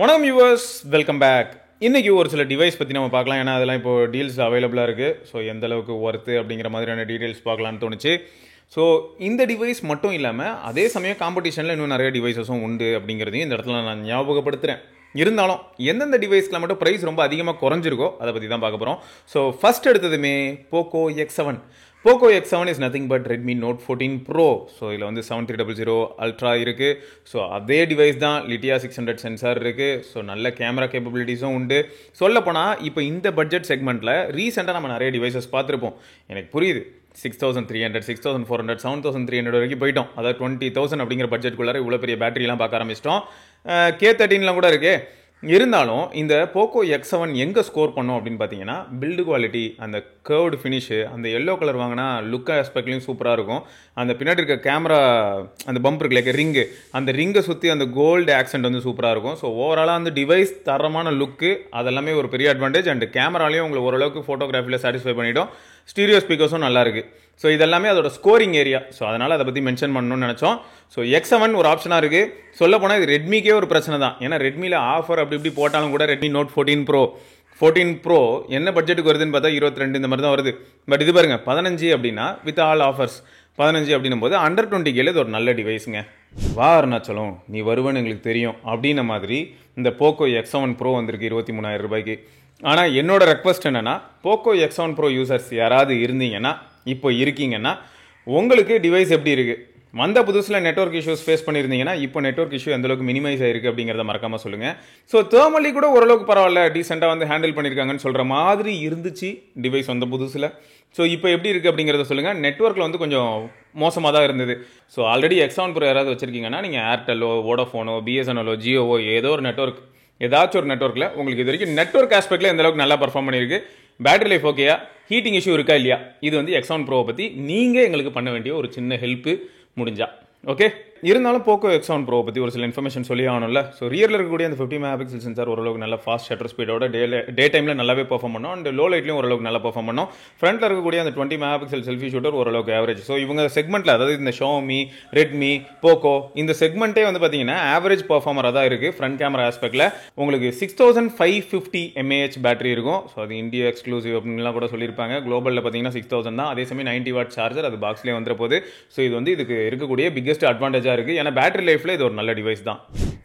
வணக்கம் viewers, welcome back. இன்றைக்கி ஒரு சில டிவைஸ் பற்றி நம்ம பார்க்கலாம். ஏன்னா அதெல்லாம் இப்போ டீல்ஸ் அவைலபிளாக இருக்குது. ஸோ எந்த அளவுக்கு ஒர்த்து அப்படிங்கிற மாதிரியான டீட்டெயில்ஸ் பார்க்கலான்னு தோணுச்சு. ஸோ இந்த டிவைஸ் மட்டும் இல்லாமல் அதே சமயம் காம்படிஷனில் இன்னும் நிறைய டிவைஸஸும் உண்டு அப்படிங்கிறதையும் இந்த இடத்துல நான் ஞாபகப்படுத்துகிறேன். இருந்தாலும் எந்தெந்த டிவைஸ்க்கு மட்டும் ப்ரைஸ் ரொம்ப அதிகமாக குறைஞ்சிருக்கோ அதை பற்றி தான் பார்க்க போகிறோம். ஸோ ஃபஸ்ட் எடுத்ததுமே Poco X7. Poco X7 is nothing but Redmi Note 14 Pro. So இதில் வந்து 7300 அல்ட்ரா இருக்குது. ஸோ அதே டிவைஸ் தான், லிட்டியா 600 சென்சார் இருக்குது. ஸோ நல்ல கேமரா கேப்பபிலிட்டிஸும் உண்டு. சொல்லப்போனால் இப்போ இந்த பட்ஜெட் செக்மெண்ட்டில் ரீசெண்டாக நம்ம நிறைய டிவைசஸ் பார்த்துருப்போம். எனக்கு புரியுது, 6300, 6400, 7300 வரைக்கும் போயிட்டோம். அதாவது 20,000 அப்படிங்கிற பட்ஜெட்டுக்குள்ளார இவ்வளோ பெரிய பேட்டரிலாம் பார்க்க ஆரம்பிச்சிட்டோம். K13 கூட இருக்குது. இருந்தாலும் இந்த போக்கோ X7 எங்கே ஸ்கோர் பண்ணோம் அப்படின்னு பார்த்தீங்கன்னா, பில்டு குவாலிட்டி, அந்த கர்வ்டு ஃபினிஷு, அந்த எல்லோ கலர் வாங்கினா லுக் ஆஸ்பெக்ட்லையும் சூப்பராக இருக்கும். அந்த பின்னாடி இருக்க கேமரா, அந்த பம்ப் இருக்குல்ல, ரிங்கு, அந்த ரிங்கை சுற்றி அந்த கோல்டு ஆக்சென்ட் வந்து சூப்பராக இருக்கும். ஸோ ஓவராலாக அந்த டிவைஸ் தரமான லுக்கு, அதெல்லாமே ஒரு பெரிய அட்வான்டேஜ். அண்ட் கேமராலையும் உங்களுக்கு ஓரளவுக்கு ஃபோட்டோகிராஃபியில் சாட்டிஸ்ஃபை பண்ணிட்டோம். ஸ்டீரியோ ஸ்பீக்கர்ஸும் நல்லா இருக்குது. ஸோ இதெல்லாமே அதோட ஸ்கோரிங் ஏரியா. ஸோ அதனால் அதை பற்றி மென்ஷன் பண்ணணும்னு நினச்சோம். ஸோ X7 ஒரு ஆப்ஷனாக இருக்குது. சொல்லப்போனால் இது ரெட்மிக்கே ஒரு பிரச்சனை தான். ஏன்னா ரெட்மியில் ஆஃபர் அப்படி இப்படி போட்டாலும் கூட ரெட்மி நோட் 14 ப்ரோ என்ன பட்ஜெட்டுக்கு வருதுன்னு பார்த்தா 22 இந்த மாதிரி தான் வருது. பட் இது பாருங்கள், 15 அப்படின்னா வித் ஆல் ஆஃபர்ஸ் 15 அப்படின்னும் போது அண்டர் 20K இது ஒரு நல்ல டிவைஸுங்க. வா அருணாச்சலம், நீ வருவேன்னு எங்களுக்கு தெரியும் அப்படின்ன மாதிரி இந்த போக்கோ X7 ப்ரோ வந்திருக்கு 23,000 ரூபாய்க்கு. ஆனால் என்னோட ரெக்வஸ்ட் என்னென்னா, போக்கோ X7 ப்ரோ யூசர்ஸ் யாராவது இருந்தீங்கன்னா, இப்போ இருக்கீங்கன்னா, உங்களுக்கு டிவைஸ் எப்படி இருக்குது? வந்த புதுசில் நெட்வொர்க் இஷ்யூஸ் ஃபேஸ் பண்ணியிருந்தீங்கன்னா, இப்போ நெட்வொர்க் இஷ்யூ எந்தளவுக்கு மினிமைஸ் ஆகிருக்கு அப்படிங்கிறத மறக்காமல் சொல்லுங்கள். ஸோ தேர்மலி கூட ஓரளவுக்கு பரவாயில்ல, டீசெண்டாக வந்து ஹேண்டில் பண்ணியிருக்காங்கன்னு சொல்கிற மாதிரி இருந்துச்சு டிவைஸ் வந்த புதுசில். ஸோ இப்போ எப்படி இருக்குது அப்படிங்கிறத சொல்லுங்கள். நெட்வொர்க்கில் வந்து கொஞ்சம் மோசமாக தான் இருந்தது. ஸோ ஆல்ரெடி X7 ப்ரோ யாராவது வச்சுருக்கீங்கன்னா, நீங்கள் ஏர்டெல்லோ, வோடாஃபோனோ, BSNLோ, ஜியோவோ, ஏதோ ஒரு நெட்வொர்க், ஏதாச்சும் ஒரு நெட்வொர்க்கில் உங்களுக்கு இது வரைக்கும் நெட்வொர்க் ஆஸ்பெக்டில் எந்த அளவுக்கு நல்லா பர்ஃபார்ம் பண்ணியிருக்கு, பேட்டரி லைஃப் ஓகேயா, ஹீட்டிங் இஷ்யூ இருக்கா இல்லையா, இது வந்து X7 ப்ரோவை பற்றி நீங்கள் எங்களுக்கு பண்ண வேண்டிய ஒரு சின்ன ஹெல்ப்பு முடிஞ்சா. ஓகே, இருந்தாலும் போக்கோ X7 ப்ரோ பற்றி ஒரு சில இன்ஃபர்மேஷன் சொல்லி ஆகணும்ல. ஸோ ரியரில் இருக்கக்கூடிய அந்த 50 மெகாபிக்சல் சென்சார் ஓரளவுக்கு நல்ல ஃபாஸ்ட் ஷட்டர் ஸ்பீடோட டே டைமில் நல்லாவே பர்ஃபார்ம் பண்ணோம். அண்ட் லோ லைட்லையும் ஓரளவுக்கு நல்லா பர்ஃபார்ம் பண்ணோம். ஃப்ரண்ட்டில் இருக்கக்கூடிய அந்த 20 மெகாபிக்சல் செல்ஃபி ஷூட்டர் ஓரளவுக்கு ஆவரேஜ். ஸோ இவங்க செக்மெண்ட்டில், அதாவது இந்த ஷாமி, ரெட்மி, போக்கோ, இந்த செக்மெண்ட்டே வந்து பார்த்தீங்கன்னா ஆவரேஜ் பர்ஃபார்மராக தான் இருக்குது. ஃப்ரண்ட் கேமரா ஆஸ்பெக்டில் உங்களுக்கு 6550 mAh பேட்டரி இருக்கும். ஸோ அது இந்தியா எக்ஸ்க்ளூசிவ் அப்படின்லாம் கூட சொல்லியிருப்பாங்க. குளோபலில் பார்த்தீங்கன்னா 6000 தான். அதே சமயம் 90 வாட் சார்ஜர் அது பாக்ஸ்லேயே வந்துட போகுது. ஸோ இது வந்து இதுக்கு இருக்கக்கூடிய பிக்கஸ்ட் அட்வான்டேஜாக இருக்குது. ஏன்னா பேட்டரி லைஃப்ல இது ஒரு நல்ல டிவைஸ் தான்.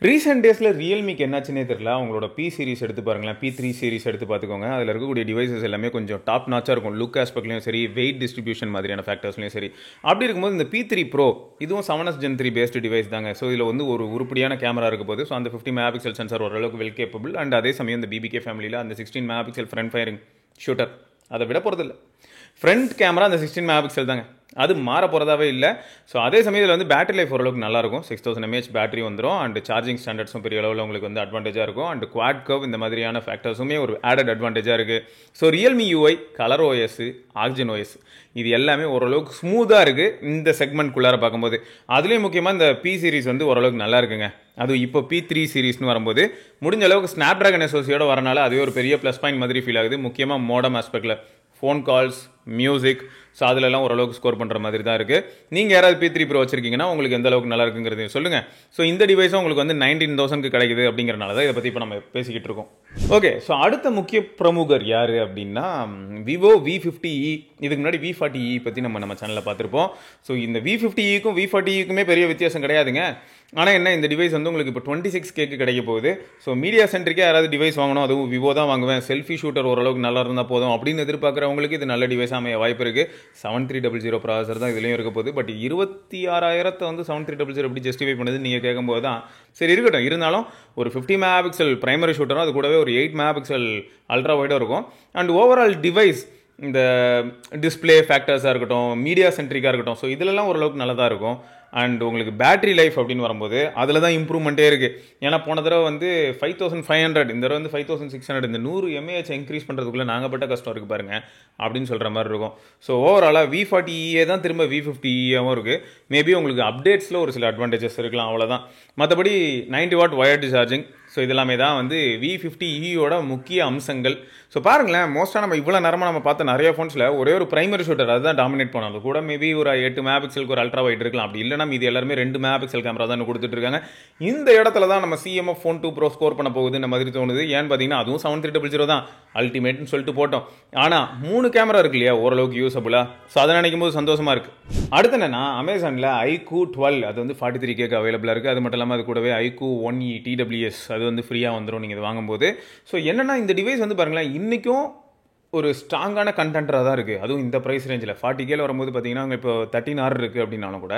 ரீசெண்ட் டேஸில் ரியல்மிக்கு என்னாச்சுன்னே தெரியல. அவங்களோட P சீரிஸ் எடுத்து பாருங்களேன், P3 சீரிஸ் எடுத்து பார்த்துக்கோங்க. அதில் இருக்கக்கூடிய டிவைசஸ் எல்லாமே கொஞ்சம் டாப் நாச்சாக இருக்கும். லுக் ஆஸ்பெக்ட்லையும் சரி, வெயிட் டிஸ்ட்ரிபியூஷன் மாதிரியான ஃபேக்டர்ஸ்லையும் சரி. அப்படி இருக்கும்போது இந்த P3 ப்ரோ இதுவும் 7S Gen 3 பேஸ்டு டிவைஸ் தாங்க. ஸோ இதில் வந்து ஒரு உருப்படியான கேமரா இருக்க போது. ஸோ அந்த 50 மெகாபிக்சல் சென்சார் ஓரளவுக்கு வெல் கேப்பபிள். அண்ட் அதே சமயம் இந்த BBK ஃபேமிலியில் அந்த 16 மெகாபிக்சல் ஃப்ரண்ட் ஃபயரிங் ஷூட்டர் அதை விட போகிறதில்ல. ஃப்ரண்ட் கேமரா அந்த 16 மெகாபிக்சல் தாங்க, அது மாற போகிறதாவே இல்லை. ஸோ அதே சமயத்தில் வந்து பேட்டரி லைஃப் ஓரளவுக்கு நல்லாயிருக்கும். 6000 mAh பேட்டரி வந்துடும். அண்ட் சார்ஜிங் ஸ்டாண்டர்ட்ஸும் பெரிய அளவில் உங்களுக்கு வந்து அட்வான்டேஜாக இருக்கும். அண்ட் குவாட் கர்வ் இந்த மாதிரியான ஃபேக்டர்ஸுமே ஒரு ஆடட் அட்வான்டேஜாக இருக்குது. So Realme UI, colour OS, oxygen OS இது எல்லாமே ஓரளவுக்கு ஸ்மூத்தாக இருக்குது இந்த செக்மெண்ட்குள்ளார பார்க்கும்போது. அதுலேயும் முக்கியமாக இந்த P சீரிஸ் வந்து ஓரளவுக்கு நல்லா இருக்குங்க. அதுவும் இப்போ P3 சீரிஸ்னு வரும்போது முடிஞ்ச அளவுக்கு ஸ்னாப் ட்ராகன் SoCயோட வரனால அதுவே ஒரு பெரிய ப்ளஸ் பாயிண்ட் மாதிரி ஃபீல் ஆகுது. முக்கியமாக மோடம் ஆஸ்பெக்டில், ஃபோன் கால்ஸ், மியூசிக், ஸோ அதிலெல்லாம் ஓரளவுக்கு ஸ்கோர் பண்ணுற மாதிரி தான் இருக்குது. நீங்கள் யாராவது P3 ப்ரோ வச்சிருக்கீங்கன்னா உங்களுக்கு எந்த அளவுக்கு நல்லா இருக்குங்கிறது சொல்லுங்கள். ஸோ இந்த டிவைஸும் உங்களுக்கு வந்து 19,000க்கு கிடைக்குது அப்படிங்கிறனால தான் இதை பற்றி இப்போ நம்ம பேசிக்கிட்டு இருக்கோம். ஓகே, ஸோ அடுத்த முக்கிய பிரமுகர் யார் அப்படின்னா விவோ V50e. இதுக்கு முன்னாடி V40e பற்றி நம்ம சேனலில் பார்த்துருப்போம். ஸோ இந்த V50eக்கும் V40eக்குமே பெரிய வித்தியாசம் கிடையாதுங்க. ஆனால் என்ன, இந்த டிவைஸ் வந்து உங்களுக்கு இப்போ 26Kக்கு கிடைக்க போகுது. ஸோ மீடியா சென்ட்ரிக்கே யாராவது டிவைஸ் வாங்கணும், அதுவும் விவோ தான் வாங்குவேன், செல்ஃபி ஷூட்டர் ஓரளவுக்கு நல்லா இருந்தால் போதும் அப்படின்னு எதிர்பார்க்குறவங்களுக்கு இது நல்ல டிவைஸ் அமைய வாய்ப்பு இருக்குது. 7300 ப்ராசஸர் தான் இதுலேயும் இருக்க போகுது. பட் 26,000 வந்து 7300 எப்படி ஜஸ்டிஃபை பண்ணுதுன்னு நீங்கள் கேட்கும்போது தான் சரி இருக்கட்டும். இருந்தாலும் ஒரு 50 மெகாபிக்சல் பிரைமரி ஷூட்டரும் அது கூடவே ஒரு 8 மெகாபிக்சல் அல்ட்ரா வைடும் இருக்கும். அண்ட் ஓவரால் டிவைஸ் இந்த டிஸ்பிளே ஃபேக்டர்ஸாக இருக்கட்டும், மீடியா சென்ட்ரிக்காக இருக்கட்டும், ஸோ இதிலெல்லாம் ஓரளவுக்கு நல்லதாக இருக்கும். அண்ட் உங்களுக்கு பேட்டரி லைஃப் அப்படின்னு வரும்போது அதில் தான் இம்ப்ரூவ்மெண்ட்டே இருக்குது. ஏன்னா போன தடவை வந்து 5500, இந்த தடவை வந்து 5600, இந்த 100 mAh இன்க்ரீஸ் பண்ணுறதுக்குள்ளே நாங்கள் பட்ட கஷ்டம் இருக்குது பாருங்கள் அப்படின்னு சொல்கிற மாதிரி இருக்கும். ஸோ ஓவராலாக V40e தான் திரும்ப V50eவும் இருக்குது. மேபி உங்களுக்கு அப்டேட்ஸில் ஒரு சில அட்வான்டேஜஸ் இருக்கலாம், அவ்வளோதான். மற்றபடி 90 வாட் வயர்டு சார்ஜிங், ஸோ இதெல்லாமே தான் வந்து V50Eயோட முக்கிய அம்சங்கள். ஸோ பாருங்களேன், மோஸ்ட்டாக நம்ம இவ்வளோ நேரமாக நம்ம பார்த்த நிறைய ஃபோன்ஸில் ஒரே ஒரு பிரைமரி ஷூட்டர் அதுதான் டாமினேட் பண்ணாலும் கூட மேபி ஒரு 8 மெகா பிக்சலுக்கு ஒரு அல்ட்ரா வைட் இருக்கலாம். அப்படி இல்லைனா இது எல்லாருமே 2 மெகா பிக்சல் கேமரா தான் கொடுத்துட்டு இருக்காங்க. இந்த இடத்துல தான் நம்ம CMF Phone 2 Pro ஸ்கோர் பண்ண போகுது இந்த மாதிரி தோணுது. ஏன்னு பார்த்தீங்கன்னா அதுவும் 7300 தான் அல்டிமேட்னு சொல்லிட்டு போட்டோம். ஆனால் 3 கேமரா இருக்கு இல்லையா, ஓரளவுக்கு யூஸபுளா. ஸோ அதை நினைக்கும் போது சந்தோஷமா இருக்கு. அடுத்து என்னன்னா, அமேசானில் iQOO 12 அது வந்து 43K அவைலபிளாக இருக்குது. அது மட்டும் இல்லாமல் அது கூடவே iQOO 1E TWS அது வந்து ஃப்ரீயாக வந்துடும் நீங்கள் இது வாங்கும்போது. ஸோ என்னன்னா, இந்த டிவைஸ் வந்து பாருங்களேன், இன்றைக்கும் ஒரு ஸ்ட்ராங்கான கண்டென்டராக தான் இருக்குது. அதுவும் இந்த ப்ரைஸ் ரேஞ்சில் 40K வரும்போது பார்த்தீங்கன்னா இப்போ 13R இருக்குது அப்படின்னாலும் கூட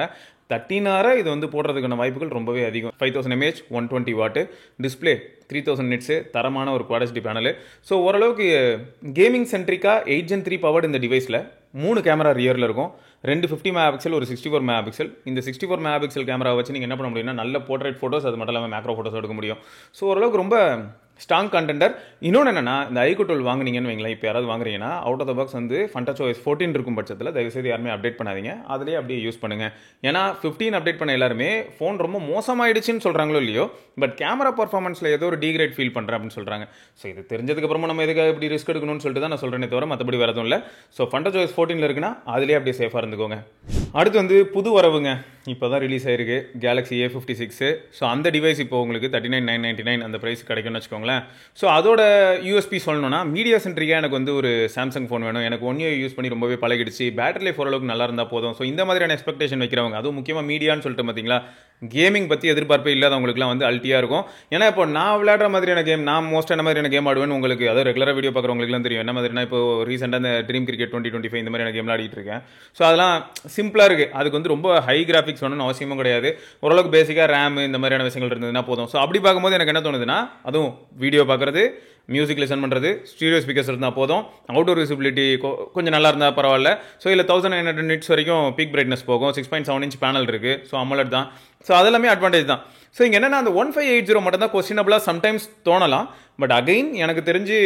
13R இது வந்து போடுறதுக்கான வாய்ப்புகள் ரொம்பவே அதிகம். 5000 mAh 120 வாட்டு டிஸ்பிளே 3000 நிட்ஸு தரமான ஒரு Quad HD பேனலு. ஸோ ஓரளவுக்கு கேமிங் சென்ட்ரிக்காக 8 Gen 3 பவர்டு இந்த டிவைஸில் 3 கேமரா ரியரில் இருக்கும். 2 50 மெகா பிக்சல், ஒரு 64 மெகா பிக்சல். இந்த 64 மெகா பிக்சல் கேமரா வச்சு நீங்கள் என்ன பண்ண முடியும்னா நல்ல போர்ட்ரேட் ஃபோட்டோஸ், அது மட்டும் இல்லாமல் மேக்ரோ ஃபோட்டோஸ் எடுக்க முடியும். ஸோ ஓரளவுக்கு ரொம்ப ஸ்ட்ராங் கண்டென்டர். இன்னொன்று என்னன்னா, இந்த iQOO 12 வாங்குனீங்கன்னு வைங்களேன், இப்போ யாராவது வாங்குறீங்கன்னா அவுட் ஆஃப் த பாக்ஸ் வந்து FunTouchOS 14 இருக்கும் பட்சத்தில் தயவுசெய்து யாருமே அப்டேட் பண்ணாதீங்க, அதிலே அப்படியே யூஸ் பண்ணுங்க. ஏன்னா 15 அப்டேட் பண்ண எல்லாருமே ஃபோன் ரொம்ப மோசமாயிடுச்சுன்னு சொல்கிறாங்களோ இல்லையோ, பட் கேமரா பர்ஃபார்மன்ஸில் ஏதோ ஒரு டிகிரேட் ஃபீல் பண்ணுறேன் அப்படின்னு சொல்கிறாங்க. ஸோ இது தெரிஞ்சதுக்கப்புறமா நம்ம எதுக்காக இப்படி ரிஸ்க் எடுக்கணும்னு சொல்லிட்டு தான் நான் சொல்கிறேனே தவிர மற்றபடி வேறு எதுவும் இல்லை. ஸோ FunTouchOS 14 இருக்குன்னா அதிலே அப்படியே சேஃபாக இருந்துக்கோங்க. அடுத்து வந்து புது வரவுங்க, இப்போ தான் ரிலீஸ் ஆயிருக்கு Galaxy A56. ஸோ அந்த டிவைஸ் இப்போ உங்களுக்கு 39,999 அந்த ப்ரைஸ் கிடைக்கும்னு வச்சுக்கோங்களேன். ஸோ அதோட யூஎஸ்பி சொல்லணும்னா, மீடியா சென்ட்ரிக்காக எனக்கு வந்து ஒரு சாம்சங் ஃபோன் வேணும், எனக்கு 1 இயர் யூஸ் பண்ணி ரொம்பவே பழகிடுச்சு, பேட்டரி லைஃப் ஓரளவுக்கு நல்லா இருந்தால் போதும். ஸோ இந்த மாதிரியான எக்ஸ்பெக்டேஷன் வைக்கிறவங்க, அதுவும் முக்கியமாக மீடியான்னு சொல்லிட்டு பார்த்தீங்களா, கேமிங் பற்றி எதிர்பார்ப்பே இல்லாதவங்களுக்குலாம் வந்து அல்ட்டியாக இருக்கும். ஏன்னா இப்போ நான் விளையாடுற மாதிரியான கேம், நான் மோஸ்ட்டாக என்ன மாதிரியான கேம் ஆடுவேன்னு உங்களுக்கு, அதாவது ரெகுலராக வீடியோ பார்க்குறவங்களுக்குலாம் தெரியும் என்ன மாதிரினா. இப்போ ரீசெண்டாக இந்த ட்ரீம் கிரிக்கெட் 2025 இந்த மாதிரியான கேம் ஆடிட்டு இருக்கேன். ஸோ அதெல்லாம் சிம்பிளாக இருக்குது, அதுக்கு வந்து ரொம்ப ஹை கிராஃபிக்ஸ் வேணும்னு அவசியமும் கிடையாது. ஓரளவுக்கு பேசிக்காக ரேம் இந்த மாதிரியான விஷயங்கள் இருந்ததுன்னா போதும். ஸோ அப்படி பார்க்கும்போது எனக்கு என்ன தோணுதுன்னா, அதுவும் வீடியோ பார்க்குறது, மியூசிக் லிசன் பண்ணுறது, ஸ்டீரியோ ஸ்பீக்கர்ஸ் இருந்தால் போதும், அவுட்டோர் விசிபிலிட்டி கொஞ்சம் நல்லா இருந்தால் பரவாயில்ல. ஸோ இதில் 1900 நிட்ஸ் வரைக்கும் பீக் பிரைட்னஸ் போகும், 6.7 இன்ச் பேனல் இருக்குது. ஸோ AMOLED தான். ஸோ அதெல்லாமே அட்வான்டேஜ் தான். ஸோ இங்கே என்னென்னா, அந்த 1580 மட்டும் தான் கொஸ்டினபிளாக சம்டைம்ஸ் தோணலாம். பட் அகைன் எனக்கு தெரிஞ்சு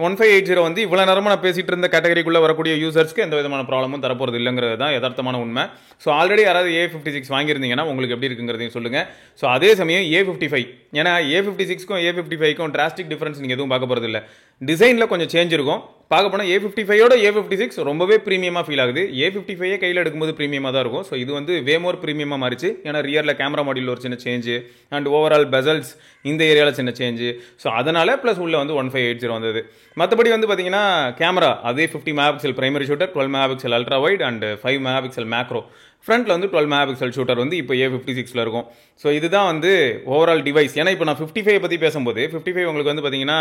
1580 வந்து இவ்வளோ நேரமாக நான் பேசிகிட்டு இருந்த கேட்டகரிக்குள்ளே வரக்கூடிய யூசர்ஸ்க்கு எந்த விதமான ப்ராப்ளமும் தரப்போகிறது இல்லைங்கிறது தான் யதார்த்தமான உண்மை. ஸோ ஆல்ரெடி யாராவது A56 வாங்கியிருந்தீங்கன்னா உங்களுக்கு எப்படி இருக்குங்கிறதையும் சொல்லுங்கள். ஸோ அதே சமயம் A55, ஏன்னா A56க்கும் A55க்கும் டிராஸ்டிக் டிஃபரன்ஸ் நீங்கள் எதுவும் பார்க்க போகிறது இல்லை. டிசைனில் கொஞ்சம் சேஞ்ச் இருக்கும். பார்க்க போனால் A55யோட A56 ரொம்பவே ப்ரீமியமாக ஃபீல் ஆகுது. A55 கையில் எடுக்கும்போது ப்ரீமியமாக தான் இருக்கும். ஸோ இது வந்து வே மோர் ப்ரீமியமாக மாறிச்சு. ஏன்னா ரியரில் கேமரா மாடியில் ஒரு சின்ன சேஞ்சு அண்ட் ஓவரால் பெசல்ஸ் இந்த ஏரியாவில் சின்ன சேஞ்சு. ஸோ அதனால் ப்ளஸ் உள்ள வந்து 1580 வந்தது. மற்றபடி வந்து பார்த்தீங்கன்னா கேமரா அதே 50 mega pixel primary shooter, 12 mega pixel ultra wide and 5 mega pixel macro. ஃப்ரண்ட்டில் வந்து 12 மெகா பிக்சல் ஷூட்டர் வந்து இப்போ A56 இருக்கும். ஸோ இதுதான் வந்து ஓவரால் டிவைஸ். ஏன்னா இப்போ நான் 55 பற்றி பேசும்போது 55 உங்களுக்கு வந்து பார்த்தீங்கன்னா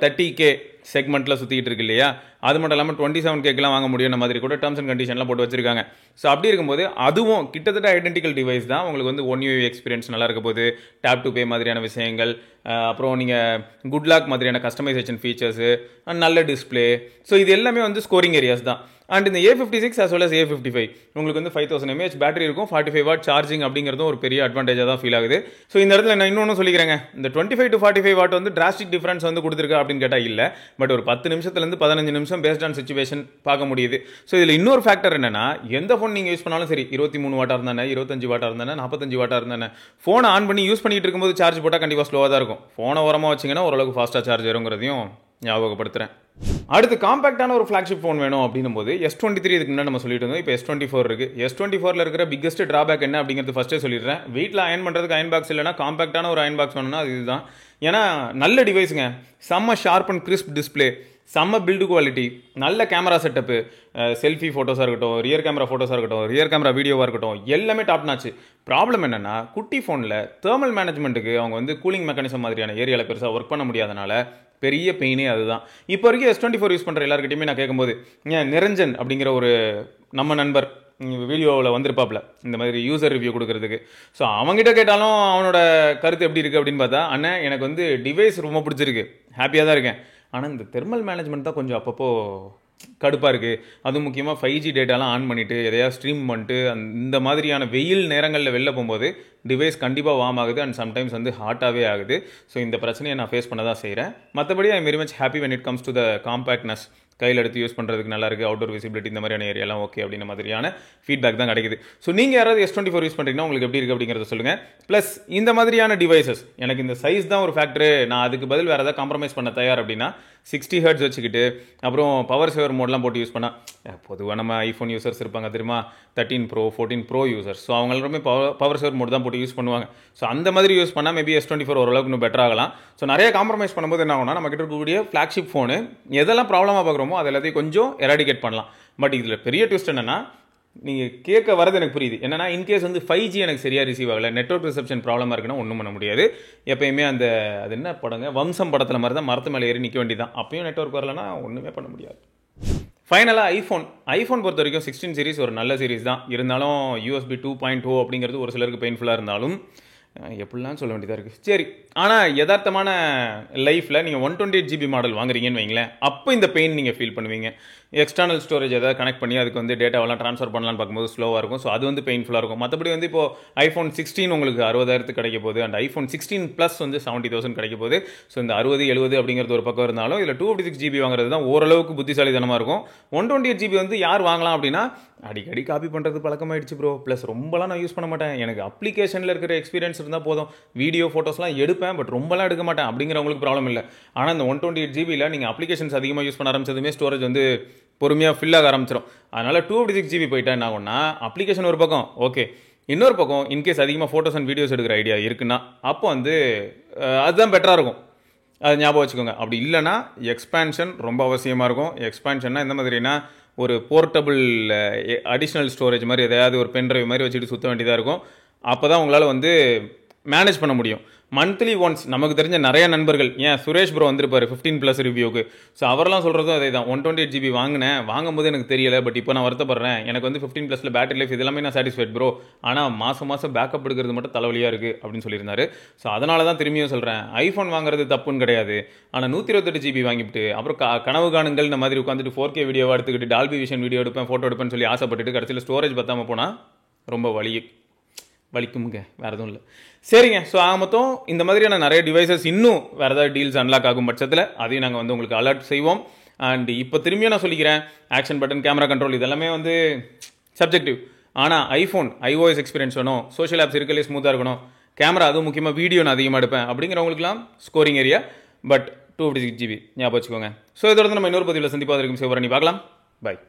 30K செக்மெண்ட்டில் சுற்றிக்கிட்டு இருக்கு இல்லையா, அது மட்டும் இல்லாமல் 27Kலாம் வாங்க முடியும் மாதிரி கூட டேர்ம்ஸ் அண்ட் கண்டிஷன்லாம் போட்டு வச்சிருக்காங்க. ஸோ அப்படி இருக்கும்போது அதுவும் கிட்டத்தட்ட ஐடென்டிக்கல் டிவைஸ் தான். உங்களுக்கு வந்து 1 UI எக்ஸ்பீரியன்ஸ் நல்லா இருக்க போது, டேப் டு பே மாதிரியான விஷயங்கள், அப்புறம் நீங்கள் குட் லாக் மாதிரியான கஸ்டமைசேஷன் ஃபீச்சர்ஸு, நல்ல டிஸ்பிளே. ஸோ இது எல்லாமே வந்து ஸ்கோரிங் ஏரியாஸ் தான். அண்ட் இந்த A56 as well as A55 உங்களுக்கு வந்து 5000 mAh பேட்டரி இருக்கும், 45 வாட் சார்ஜிங் அப்படிங்கிறதும் ஒரு பெரிய அட்வான்டேஜாக தான் ஃபீல் ஆகுது. ஸோ இந்த இடத்துல நான் இன்னொன்று சொல்லிக்கிறேங்க, இந்த 25 to 45 வாட் வந்து டிராஸ்டிக் டிஃபரன்ஸ் வந்து கொடுத்துருக்கா அப்படின்னு கேட்டால் இல்லை. பட் ஒரு 10 நிமிஷத்துலேருந்து 15 நிமிஷம் பேஸ்ட் ஆன் சிச்சுவேஷன் பார்க்க முடியுது. ஸோ இதில் இன்னொரு ஃபேக்டர் என்னன்னா, எந்த ஃபோன் நீங்கள் யூஸ் பண்ணாலும் சரி, 23 வாட்டாக இருந்தானே, 25 வாட்டாக இருந்தானே, 45 வாட்டாக இருந்தானே, ஃபோனை ஆன் பண்ணி யூஸ் பண்ணிட்டு இருக்கும்போது சார்ஜ் போட்டால் கண்டிப்பாக ஸ்லோவாக தான் இருக்கும். ஃபோனை ஓரமாக வச்சிங்கன்னா ஓரளவுக்கு ஃபாஸ்ட்டாக சார்ஜ் வருங்கிறதையும் ஞாபகப்படுத்துகிறேன். அடுத்து காம்பேக்டான ஒரு ஃப்ளாக்ஷிப் ஃபோன் வேணும் அப்படின்னும் போது S23 இதுக்கு முன்னாடி நம்ம சொல்லிட்டு இருந்தோம். இப்போ S24 இருக்குது. S24ல் இருக்கிற பிக்கஸ்ட் ட்ராபேக் என்ன அப்படிங்கிறது ஃபஸ்ட்டே சொல்லிடுறேன். வீட்டில் அயன் பண்ணுறதுக்கு அயன் பாக்ஸ் இல்லைனா காம்பேக்டான ஒரு அயன் பாக்ஸ் வேணும்னா அது இதுதான். ஏன்னா நல்ல டிவைஸுங்க, செம்ம ஷார்ப் அண்ட் கிறிஸ்ப் டிஸ்பிளே, செம்ம பில்டு குவாலிட்டி, நல்ல கேமரா செட்டப்பு, செல்ஃபி ஃபோட்டோஸாக இருக்கட்டும், ரியர் கேமரா ஃபோட்டோஸாக இருக்கட்டும், ரியர் கேமரா வீடியோவாக இருக்கட்டும், எல்லாமே டாப் நாச்சு. ப்ராப்ளம் என்னென்னா, குட்டி ஃபோனில் தேர்மல் மேனேஜ்மெண்ட்டுக்கு அவங்க வந்து கூலிங் மெக்கானிசம் மாதிரியான ஏரியாவில் பெருசாக ஒர்க் பண்ண முடியாதனால பெரிய பெயினே அதுதான். இப்போ வரைக்கும் S24 யூஸ் பண்ணுற எல்லாருக்கிட்டையுமே நான் கேட்கும்போது, நிரஞ்சன் அப்படிங்கிற ஒரு நம்ம நண்பர் வீடியோவில் வந்திருப்பாப்ல இந்த மாதிரி யூசர் ரிவ்யூ கொடுக்கறதுக்கு. ஸோ அவங்ககிட்ட கேட்டாலும் அவனோட கருத்து எப்படி இருக்குது அப்படின்னு பார்த்தா, அண்ணன் எனக்கு வந்து டிவைஸ் ரொம்ப பிடிச்சிருக்கு, ஹாப்பியாக தான் இருக்கேன், ஆனால் இந்த தெர்மல் மேனேஜ்மெண்ட் தான் கொஞ்சம் அப்பப்போ கடுப்பாக இருக்குது. அதுவும் முக்கியமாக 5G டேட்டாலாம் ஆன் பண்ணிவிட்டு எதையாவது ஸ்ட்ரீம் பண்ணிட்டு இந்த மாதிரியான வெயில் நேரங்களில் வெளில போகும்போது டிவைஸ் கண்டிப்பாக வார்ம் ஆகுது அண்ட் சம்டைம்ஸ் வந்து ஹாட்டாகவே ஆகுது. ஸோ இந்த பிரச்சனையை நான் ஃபேஸ் பண்ண தான் செய்கிறேன். மற்றபடி I am very much happy when it comes to the compactness. கையில் எடுத்து யூஸ் பண்ணுறதுக்கு நல்லா இருக்குது, அவுட்டோர் விசிபிலிட்டி இந்த மாதிரியான ஏரியாலாம் ஓகே அப்படின்ற மாதிரியான ஃபீட்பேக் தான் கிடைக்குது. ஸோ நீங்கள் யாராவது S24 யூஸ் பண்ணுறீங்கன்னா உங்களுக்கு எப்படி இருக்குது அப்படிங்கிறத சொல்லுங்கள். ப்ளஸ் இந்த மாதிரியான டிவைசஸ் எனக்கு இந்த சைஸ் தான் ஒரு ஃபேக்டரு, நான் அதுக்கு பதில் வேறு ஏதாவது காம்ப்ரமைஸ் பண்ண தயார் அப்படின்னா 60 Hz வச்சுக்கிட்டு அப்புறம் பவர் சேவர் மோட்லாம் போட்டு யூஸ் பண்ணால், பொதுவாக நம்ம ஐஃபோன் யூசர்ஸ் இருப்பாங்க தெரியுமா, 13 Pro 14 Pro யூசர்ஸ், ஸோ அவங்க எல்லாருமே பவர் சேவர் மோட் தான் போட்டு யூஸ் பண்ணுவாங்க. ஸோ அந்த மாதிரி யூஸ் பண்ணால் மேபி S24 ஓரளவுக்கு இன்னும் பெட்டர் ஆகலாம். ஸோ நிறைய காம்ப்ரமைஸ் பண்ணும்போது என்ன ஆகும்னா, நம்ம கிட்ட இருக்கக்கூடிய ஃப்ளாக்ஷிப் ஃபோனு எதெல்லாம் ப்ராப்ளமாக பார்க்குறோமோ அது எல்லாத்தையும் கொஞ்சம் எராடிகேட் பண்ணலாம். பட் இதில் பெரிய ட்விஸ்ட் என்னன்னா, நீங்கள் கேட்க வரது எனக்கு புரியுது. என்னன்னா, இன்கேஸ் வந்து 5G எனக்கு சரியாக ரிசீவ் ஆகலை, நெட்வொர்க் ரிசப்ஷன் ப்ராப்ளமாக இருக்குன்னா ஒன்றும் பண்ண முடியாது. எப்பயுமே அது என்ன படங்க, வம்சம் படத்தில் மாதிரி தான் மரத்து மேலே ஏறி நிற்க வேண்டியதான். அப்பயும் நெட்வொர்க் வரலன்னா ஒன்றுமே பண்ண முடியாது. ஃபைனலாக ஐஃபோன் பொறுத்த வரைக்கும் 16 சீரிஸ் ஒரு நல்ல சீரிஸ் தான். இருந்தாலும் USB 2.0 அப்படிங்கிறது ஒரு சிலருக்கு பெயின்ஃபுல்லாக இருந்தாலும் எப்படிலாம் சொல்ல வேண்டியதாக இருக்குது. சரி, ஆனால் யதார்த்தமான லைஃப்பில் நீங்கள் 128GB மாடல் வாங்குறீங்கன்னு வைங்களேன், அப்போ இந்த பெயின் நீங்கள் ஃபீல் பண்ணுவீங்க. எக்ஸ்டர்னல் ஸ்டோரேஜ் எதாவது கனெக்ட் பண்ணி அதுக்கு வந்து டேட்டாவெல்லாம் ட்ரான்ஸ்ஃபர் பண்ணலான்னு பார்க்கும்போது ஸ்லோவாக இருக்கும். ஸோ அது வந்து பெயின்ஃபுல்லாக இருக்கும். மற்றபடி வந்து இப்போ iPhone 16 உங்களுக்கு 60,000 கிடைக்க போகுது, அண்ட் iPhone 16 Plus வந்து 70,000 கிடைக்க போகுது. ஸோ இந்த 60, 70 அப்படிங்கிறது ஒரு பக்கம் இருந்தாலும் இதில் 256GB வாங்குறது தான் ஓரளவுக்கு புத்திசாலித்தனமாக இருக்கும். 128GB வந்து யார் வாங்கலாம் அப்படின்னா, அடிக்கடி காப்பி பண்ணுறது பழக்கமாயிடுச்சு ப்ரோ, ப்ளஸ் ரொம்பலாம் நான் யூஸ் பண்ண மாட்டேன், எனக்கு அப்ளிகேஷனில் இருக்கிற எக்ஸ்பீரியன்ஸ் இருந்தால் போதும், வீடியோ ஃபோட்டோஸ்லாம் எடுப்பேன் பட் ரொம்பலாம் எடுக்க மாட்டேன் அப்படிங்கிறவங்களுக்கு ப்ராப்ளம் இல்லை. ஆனால் இந்த 128GBயில் நீங்கள் அப்ளிகேஷன்ஸ் அதிகமாக யூஸ் பண்ண ஆரம்பிச்சதுமே ஸ்டோரேஜ் வந்து பொறுமையாக ஃபில் ஆக ஆரம்பிச்சிடும். அதனால் 256GB போயிட்டா என்ன ஆகும்னா, அப்ளிகேஷன் ஒரு பக்கம் ஓகே, இன்னொரு பக்கம் இன்கேஸ் அதிகமாக ஃபோட்டோஸ் அண்ட் வீடியோஸ் எடுக்கிற ஐடியா இருக்குன்னா அப்போ வந்து அதுதான் பெட்டராக இருக்கும். அது ஞாபகம் வச்சுக்கோங்க. அப்படி இல்லைனா எக்ஸ்பேன்ஷன் ரொம்ப அவசியமாக இருக்கும். எக்ஸ்பேன்ஷன்னா எந்த மாதிரினா, ஒரு போர்ட்டபிள் அடிஷ்னல் ஸ்டோரேஜ் மாதிரி எதையாவது ஒரு பென் ட்ரைவ் மாதிரி வச்சுட்டு சுற்ற வேண்டியதாக இருக்கும். அப்போ தான் உங்களால் வந்து மேனேஜ் பண்ண முடியும். மந்த்லி ஒன்ஸ் நமக்கு தெரிஞ்ச நிறைய நண்பர்கள், ஏன் சுரேஷ் ப்ரோ வந்திருப்பார் 15+ ரிவ்யூக்கு, ஸோ அவரெல்லாம் சொல்கிறதும் அதே தான். 128GB வாங்கினேன், வாங்கும்போது எனக்கு தெரியலை, பட் இப்போ நான் வருத்தப்படுறேன், எனக்கு வந்து 15+ல பேட்டரி லைஃப் இதெல்லாமே நான் சாட்டிஸ்ஃபைட் ப்ரோ, ஆனால் மாதம் பேக்கப் எடுக்கிறது மட்டும் தலைவலியாக இருக்குது அப்படின்னு சொல்லியிருந்தாரு. ஸோ அதனால தான் திரும்பியும் சொல்கிறேன், ஐஃபோன் வாங்குறது தப்புன்னு கிடையாது, ஆனால் 128GB வாங்கிவிட்டு அப்புறம் கனவு காணுங்கள் இந்த மாதிரி உட்காந்துட்டு 4K வீடியோவாக எடுத்துக்கிட்டு டால்பி விஷன் வீடியோ எடுப்பேன், ஃபோட்டோ எடுப்பேன்னு சொல்லி ஆசைப்பட்டுட்டு கடைசியில் ஸ்டோரேஜ் பத்தாமல் போனால் ரொம்ப வலிக்குமுங்க, வேறு எதுவும் இல்லை. சரிங்க, ஸோ ஆக மொத்தம் இந்த மாதிரியான நிறைய டிவைசஸ் இன்னும் வேறு ஏதாவது டீல்ஸ் அன்லாக் ஆகும் பட்சத்தில் அதையும் நாங்கள் வந்து உங்களுக்கு அலர்ட் செய்வோம். அண்ட் இப்போ திரும்பியும் நான் சொல்லிக்கிறேன், ஆக்ஷன் பட்டன், கேமரா கண்ட்ரோல் இதெல்லாமே வந்து சப்ஜெக்டிவ். ஆனால் iOS எக்ஸ்பீரியன்ஸ் வேணும், சோஷியல் ஆப்ஸ் இருக்கலே ஸ்மூத்தாக இருக்கணும், கேமரா அதுவும் முக்கியமாக வீடியோ நான் அதிகமாக எடுப்பேன் அப்படிங்கிறவங்களுக்குலாம் ஸ்கோரிங் ஏரியா. பட் 256GB ஞாபகம் வச்சுக்கோங்க. ஸோ இதோட நம்ம இன்னொரு பதிவில் சந்திப்பாக இருக்கும். சிவபரணி பார்க்கலாம். பாய்.